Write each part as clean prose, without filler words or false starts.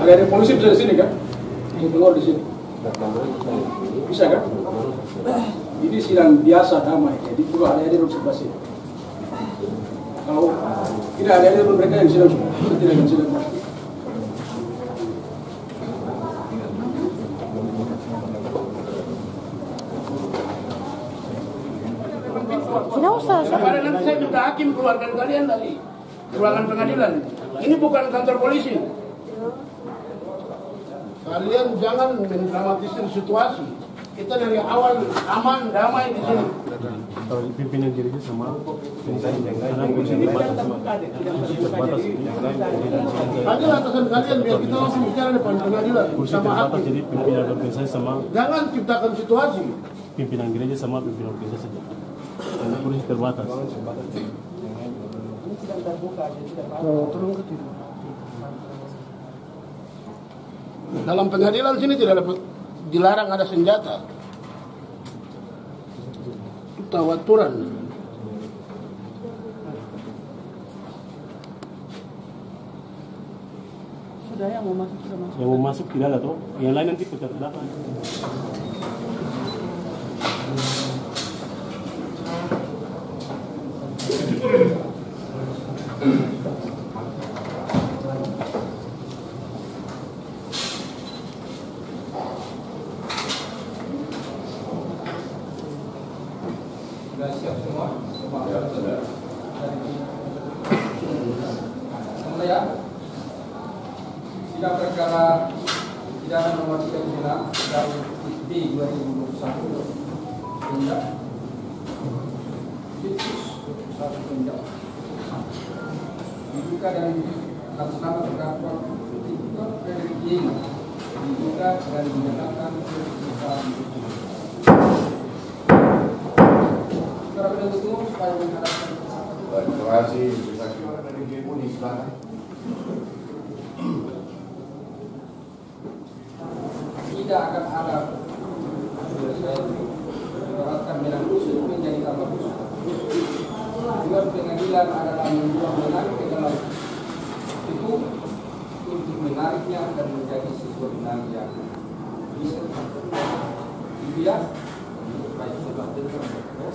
Ada polisi bisa di sini kan? Bisa keluar di sini. Bisa kan? Ini sidang biasa damai, jadi juga ada di sebelah sini. Kalau tidak ada mereka yang sidang semua, tidak akan sidang. Tidak usah. Sampai nanti saya minta hakim keluarkan kalian dari ruangan pengadilan. Ini bukan kantor polisi. Kalian jangan mendramatisir situasi. Kita dari awal aman, damai di sini. Kalau pimpinan gereja sama karena kursi terbatas sama terbatas. Panggil atasan kalian biar kita langsung bicara depan pengadilan Kursi sama terbatas hakim. jadi pimpinan organisasi sama Jangan ciptakan situasi. pimpinan gereja sama pimpinan organisasi. Karena kursi terbatas. Tolong ke sini. Dalam pengadilan sini tidak ada dilarang ada senjata. Itu tahu aturan. Sudah yang mau masuk sudah masuk. Yang mau masuk tidak ada tuh. Yang lain nanti putar ke belakang. Sudah siap semua? Ya, sudah. Kemudian sidang perkara pidana nomor 36 dari D 2021 tindak Ditsus 21 tindak diduga dan atas nama terdakwa Victor Frederick Ying diduga dan dinyatakan bersalah. Para penuntut umum supaya menghadapkan. Terima kasih. Dari Gemu di belakang. Tidak akan ada beratkan benang kusut menjadi tambah kusut. Juga pengadilan adalah membuat menarik ke dalam itu untuk menariknya dan menjadi sesuatu benang yang bisa dilihat.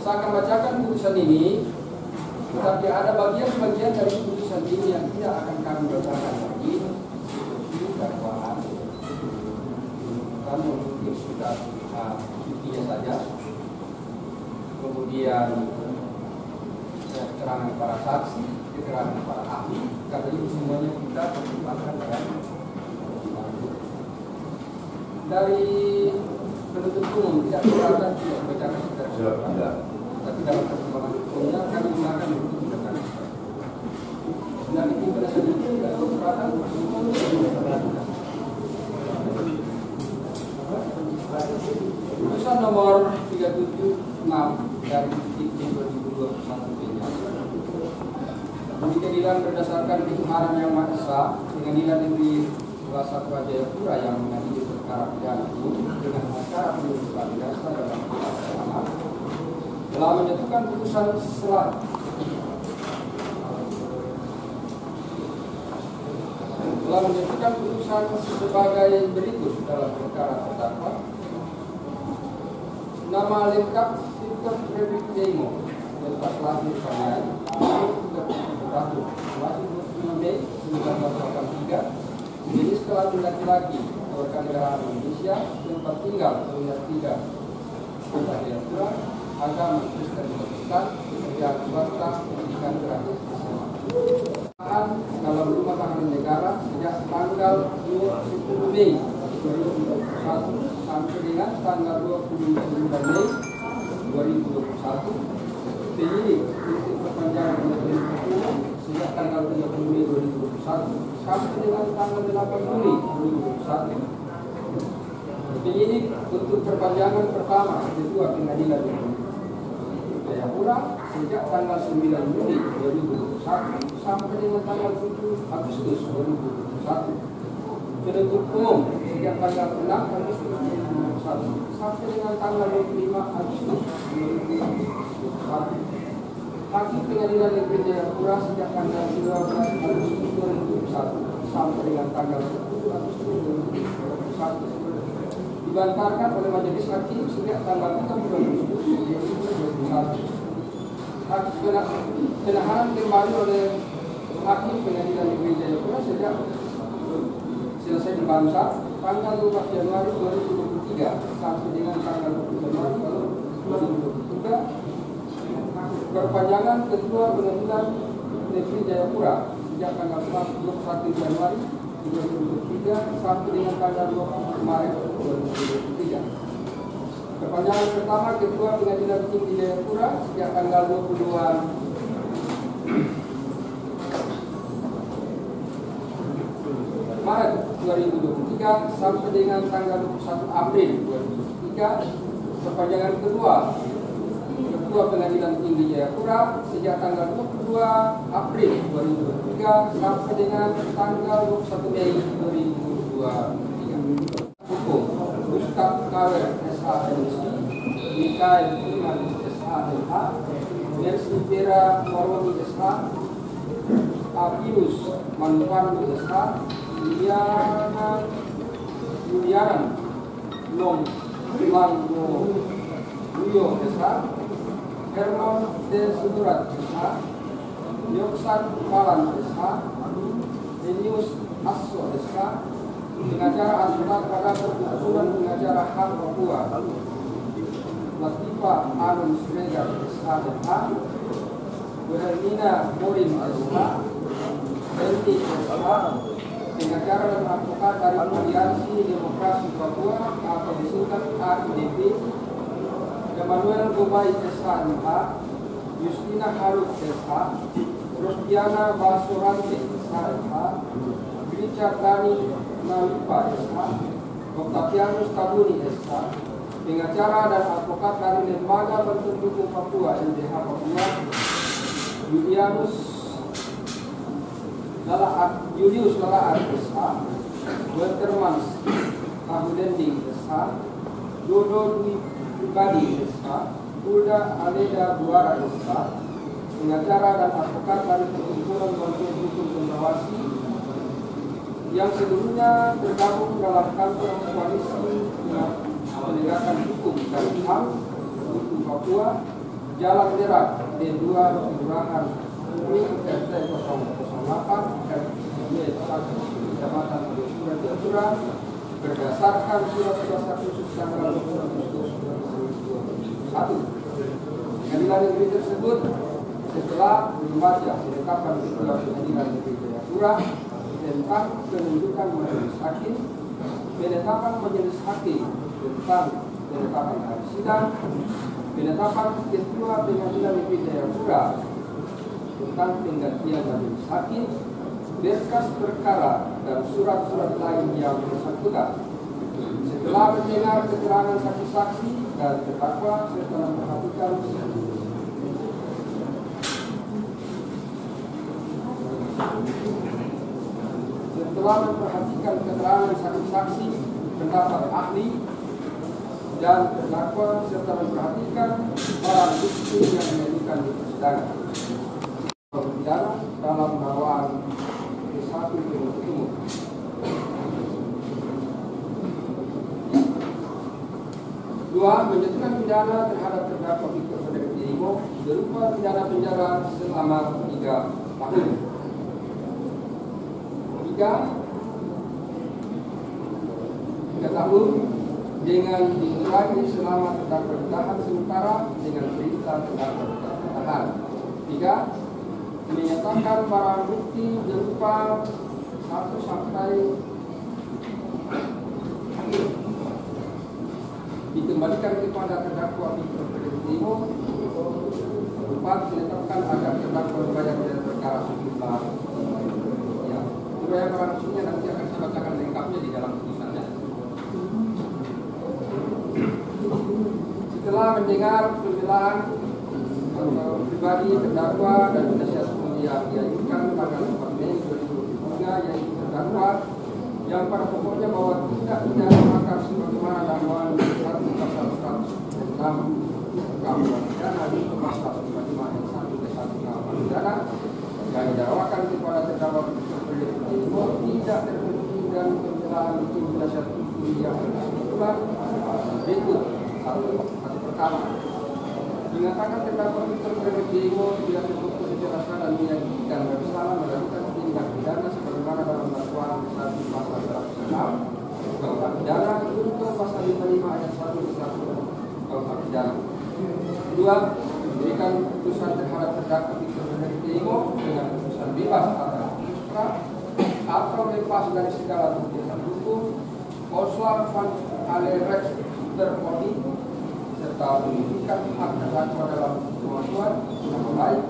Saya akan bacakan putusan ini, tetapi ada bagian-bagian dari putusan ini yang tidak akan kami bacakan lagi. Ini dakwaan. Kami mungkin sudah intinya saja. Kemudian keterangan para saksi, keterangan para ahli, karena itu semuanya kita pertimbangkan dari penuntut umum tidak berkata tidak membacakan secara tapi dalam pertimbangan hukumnya kami gunakan untuk tindakan dan itu berdasarkan tidak keberatan putusan nomor 376 dari titik 2021 pengadilan berdasarkan kebenaran yang maha esa pengadilan negeri kelas 1 Jayapura yang mengadili perkara pidana itu dengan acara penuntutan dasar dalam kelas sama telah menjatuhkan putusan sebagai berikut dalam perkara terdakwa. Nama lengkap Victor Frederick Ying, tempat lahir Paniai, 25 Mei 1983, jenis kelamin laki-laki, kewarganegaraan Indonesia, tempat tinggal Terminal 3, Kota Jayapura, agama Kristen Protestan, pekerjaan swasta, pendidikan gratis SMA. Dalam rumah tahanan negara sejak tanggal 10 Mei 2021 sampai dengan tanggal 29 Mei 2021. Penyidik untuk perpanjangan penyelidikan umum sejak tanggal 30 Mei 2021 sampai dengan tanggal 8 Juli 2021. Penyidik untuk perpanjangan pertama kedua pengadilan Jayapura sejak tanggal 9 Juli 2021 sampai dengan tanggal 7 Agustus 2021. Penuntut umum sejak tanggal 6 Agustus 2021 sampai dengan tanggal 25 Agustus 2021. Hakim Pengadilan Negeri Jayapura sejak tanggal 12 Agustus 2021 sampai dengan tanggal 10 Agustus 2021 dibantarkan oleh Majelis Hakim sejak tanggal 30 Agustus 2021. Penahanan kembali oleh Hakim Pengadilan Negeri Jayapura sejak selesai dibantah tanggal 12 Januari 2023 sampai dengan tanggal 20 Januari 2023. Perpanjangan Ketua Pengadilan Negeri Jayapura sejak tanggal 21 Januari 2023 sampai dengan tanggal 20 Maret 2023. Perpanjangan pertama Ketua Pengadilan Tinggi Jayapura sejak tanggal 22 Maret 2023 sampai dengan tanggal 21 April 2023. Perpanjangan kedua Ketua Pengadilan Tinggi Jayapura sejak tanggal 22 April 2023 sampai dengan tanggal 21 Mei 2023. Hukum Ustaz Kawer SHMC, Mikael Iman SHMH, Mercy Vera Warwani SH, Abius Manfan SH, Yulianan Long Langgo Buyo SH, Herman D. Sudurat SH, Yoksan Malan SH, Denius Asso SH, pengacara advokat pada perkumpulan pengacara HAM Papua, Latifa Anum Sregar SH, Berlina Morin SH, Berti SH, pengacara dan advokat dari Aliansi Demokrasi Papua atau disingkat AIDP, Emmanuel Gobay SHMH, Justina Harut SH, Rostiana Basorante SHMH, Richard Dani Nalipa SH, Octavianus Tabuni SH, pengacara dan advokat dari Lembaga Bantuan Hukum Papua LDH Papua, Julius Lalaat SH, Waltermans Tahudending SH, Dodo Dwi Pribadi SH, Hulda Aleda Buara SH, pengacara dan advokat dari Perkumpulan Bantuan Hukum Cendrawasih yang sebelumnya tergabung dalam kantor koalisi penegakan hukum dan HAM Hukum Papua, Jalan Derak D2 Kelurahan RT 008 RW 1 Kecamatan Jayapura Jayapura berdasarkan surat kuasa khusus tanggal 20 Agustus 2021. Pengadilan negeri tersebut setelah membaca penetapan Ketua Pengadilan Negeri Jayapura tentang penunjukan majelis hakim, penetapan majelis hakim tentang penetapan hari sidang, penetapan Ketua Pengadilan Negeri Jayapura tentang penggantian majelis hakim, berkas perkara dan surat-surat lain yang bersangkutan. Setelah mendengar keterangan saksi-saksi dan terdakwa serta memperhatikan keterangan saksi-saksi, pendapat ahli dan terdakwa serta memperhatikan barang bukti yang diajukan di persidangan. Pidana dalam dakwaan ke-1 penuntut umum. Dua, menjatuhkan pidana terhadap terdakwa Victor Frederick Dirimo berupa pidana penjara selama 3 tahun. 3 tahun dengan dikurangi selama terdakwa ditahan sementara dengan perintah terdakwa ditahan. 3, menyatakan barang bukti berupa 1 sampai akhir dikembalikan kepada terdakwa Victor Frederick Dirimo. 4, menetapkan agar terdakwa membayar biaya perkara sejumlah yang barang buktinya nanti akan saya bacakan lengkapnya di dalam putusannya. Setelah mendengar pembelaan pribadi terdakwa dan penasihat hukum yang diajukan tanggal 4 Mei 2023, yaitu terdakwa yang pada pokoknya bahwa tidak pidana makar sebagaimana dakwaan 1 pasal 106 KUH pidana di pasal 55 ayat 1 ke 1 mendakwakan kepada terdakwa Victor Frederick Timo tidak terbukti dan pembelaan itu penasihat hukum yang itulah berikut. Satu pertama, dinyatakan terdakwa Victor Frederick Timo tidak terbukti secara sah dan meyakinkan bersalah melakukan tindak pidana sebagaimana dalam dakwaan 1 pasal 106 kuhp pidana untuk pasal 55 ayat 1 ke 1 kuhp pidana. Kedua, memberikan putusan terhadap terdakwa Victor Frederick Timo dengan putusan bebas atau lepas dari segala tuntutan hukum, Oswald van Alerex terponi serta menunjukkan hak terdakwa dalam kemampuan yang baik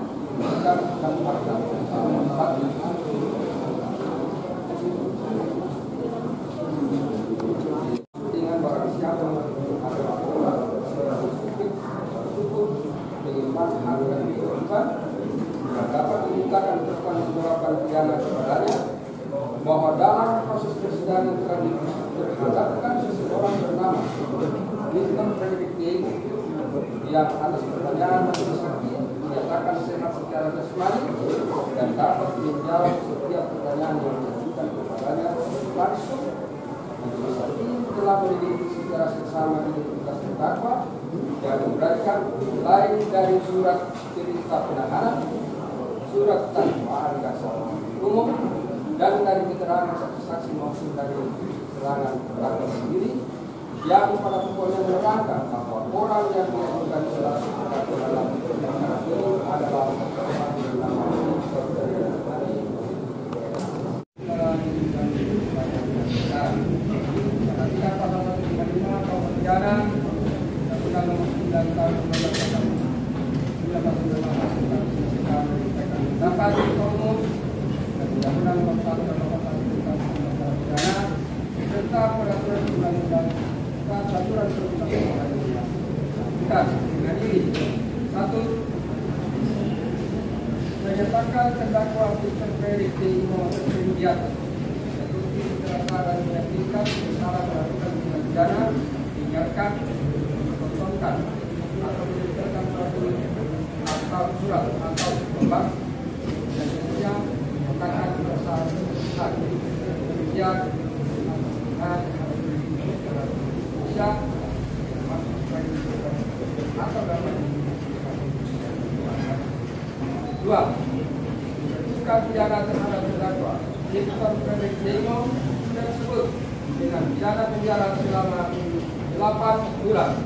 dan hak terdakwa dengan barang siapa adalah orang hukum dengan hak dan kewajiban dapat dimintakan pertanggungjawaban pidana kepadanya bahwa dalam proses persidangan telah terhadapkan seseorang bernama Victor Frederick Timo yang atas pertanyaan majelis hakim dinyatakan sehat secara jasmani dan dapat menjawab setiap pertanyaan yang diajukan kepadanya langsung. Majelis hakim telah menyelidiki secara seksama identitas terdakwa dan memberikan mulai dari surat perintah penahanan, surat dakwaan dasar umum, dan dari keterangan saksi-saksi maupun dari keterangan terdakwa sendiri yang pada pokoknya menerangkan bahwa orang yang diajukan selaku terdakwa dalam perkara ini adalah menyatakan terdakwa Victor Frederick Timo terpidana terbukti secara sah dan meyakinkan bersalah melakukan tindak pidana dinyatakan dikosongkan atau diberikan peraturan atau surat atau obat dan seterusnya menyatakan bersalah demikian atau dapat dua, menjatuhkan pidana terhadap terdakwa Victor Frederick Timo tersebut dengan pidana penjara selama 8 bulan.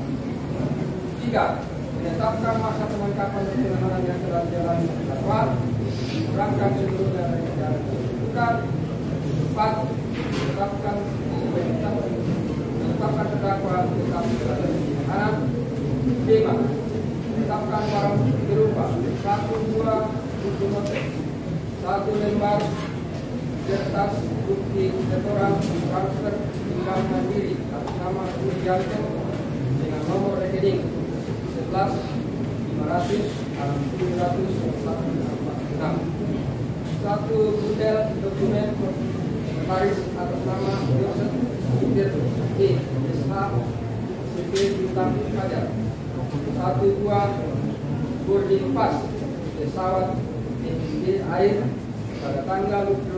Tiga, menetapkan masa penangkapan dan penahanan yang telah dijalani terdakwa dikurangkan seluruhnya dari penjara ditentukan. Empat, menetapkan terdakwa tetap berada di tahanan. Lima, menetapkan barang bukti berupa 1 buah bukti notes, 1 lembar kertas bukti setoran transfer Bank Mandiri atas nama Sugianto dengan nomor rekening 11.500.746, 1 bundel dokumen notaris atas nama Joseph Peter E. SH CP Bintang Fajar, 1 buah boarding pass pesawat MSC Air pada tanggal 8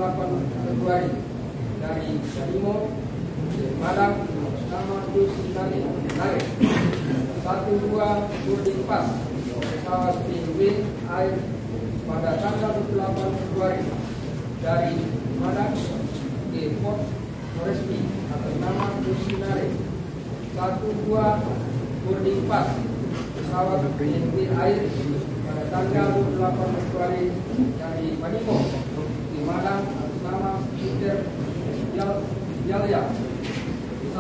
Februari dari Salimo ke Padang atas nama Dusinari Narik, 1 buah boarding pass pesawat PNW Air pada tanggal 28 Februari dari Padang ke Port Moresby atas nama Dusinari, 1 buah boarding pass pesawat PNW Air pada tanggal 28 Februari dari Manimo di Madang atas nama Peter Yalya, 1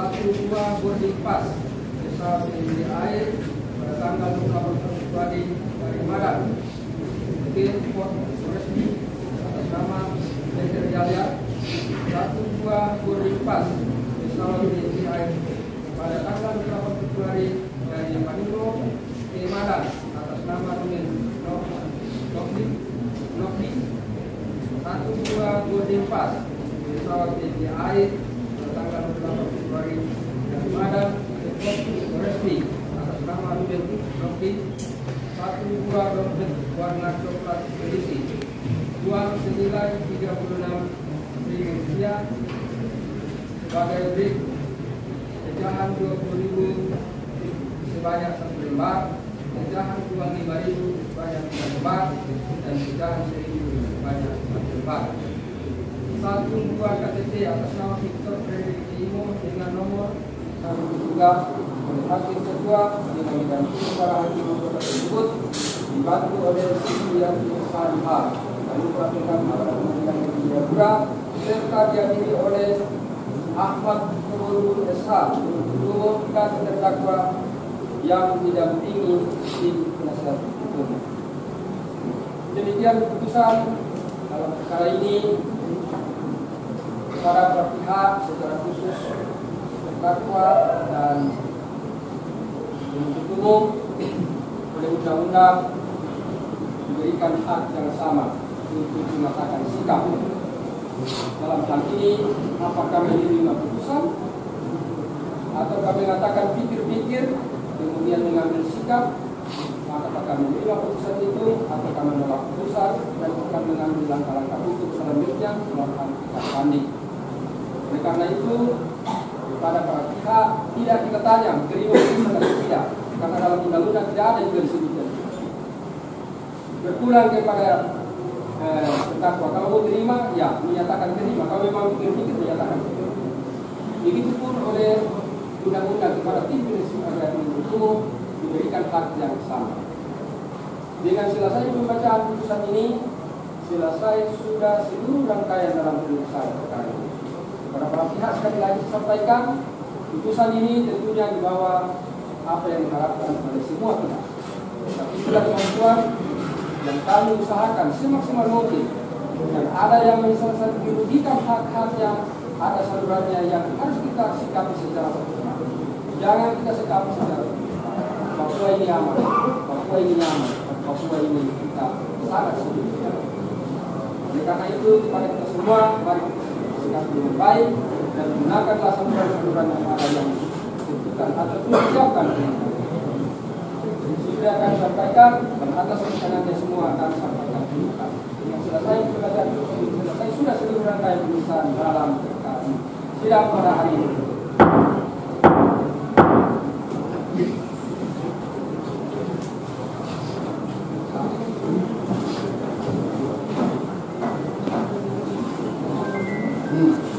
buah boarding pass pesawat PNW Air pada tanggal 28 Februari dari Madang ke Port Moresby atas nama Peter Yalya, 1 buah boarding pass pesawat PNW Air pada tanggal 28 Februari dari Manilo ke Madang atas nama Rumen Nokdi, 1 buah boarding pass pesawat PNW Air pada tanggal 28 Februari dari Madang ke Port Moresby atas nama Rumen Nokdi, 1 buah dompet warna coklat berisi uang senilai 36 triliun rupiah sebagai berikut: pecahan 20.000 sebanyak 1 lembar, pecahan uang 5.000 sebanyak 3 lembar, dan pecahan 1.000 sebanyak 1 lembar. 1 buah KTP atas nama Victor Frederick Imo dengan nomor juga oleh hakim ketua dengan didampingi para hakim tersebut, dibantu oleh Siti Salihah lalu peraturan pengadilan negeri Jayapura, serta dihadiri oleh Ahmad Nurul Eshal dan terdakwa yang didampingi tim penasihat hukum. Demikian keputusan dalam perkara ini. Para pihak secara khusus terdakwa dan penuntut umum oleh undang-undang diberikan hak yang sama untuk mengatakan sikap. Dalam hal ini, apakah menerima putusan atau kami mengatakan pikir-pikir kemudian mengambil sikap, maka apakah menerima putusan itu atau kami menolak putusan dan akan mengambil langkah-langkah hukum selanjutnya melakukan pihak banding. Oleh karena itu, kepada para pihak tidak kita tanya terima putusan atau tidak, karena dalam undang-undang tidak ada juga disebutkan. Berpulang kepada terdakwa, kalau mau terima, ya menyatakan terima. Kalau memang pikir-pikir, menyatakan terima. Begitupun oleh undang-undang kepada tim penasihat hukum diberikan hak yang sama. Dengan selesai pembacaan putusan ini, selesai sudah seluruh rangkaian dalam penyelesaian perkara ini. Kepada para pihak sekali lagi sampaikan, putusan ini tentunya di bawah apa yang diharapkan oleh semua pihak. Tapi itulah kemampuan yang kami usahakan semaksimal mungkin. Dan ada yang misalnya dirugikan hak-hak yang ada salurannya yang harus kita sikapi secara profesional. Jangan kita sikapi secara Papua ini aman, Papua ini nyaman, Papua ini kita sangat sulit. Oleh karena itu kepada kita semua, mari kita sikapi dengan baik dan gunakanlah saluran-saluran yang ada yang ditentukan atau disiapkan. Sudah akan sampaikan dan atas rencananya semua akan sampaikan. Dengan selesai pembacaan selesai sudah seluruh rangkaian pemeriksaan dalam perkara ini. Sidang pada hari ini. Hmm.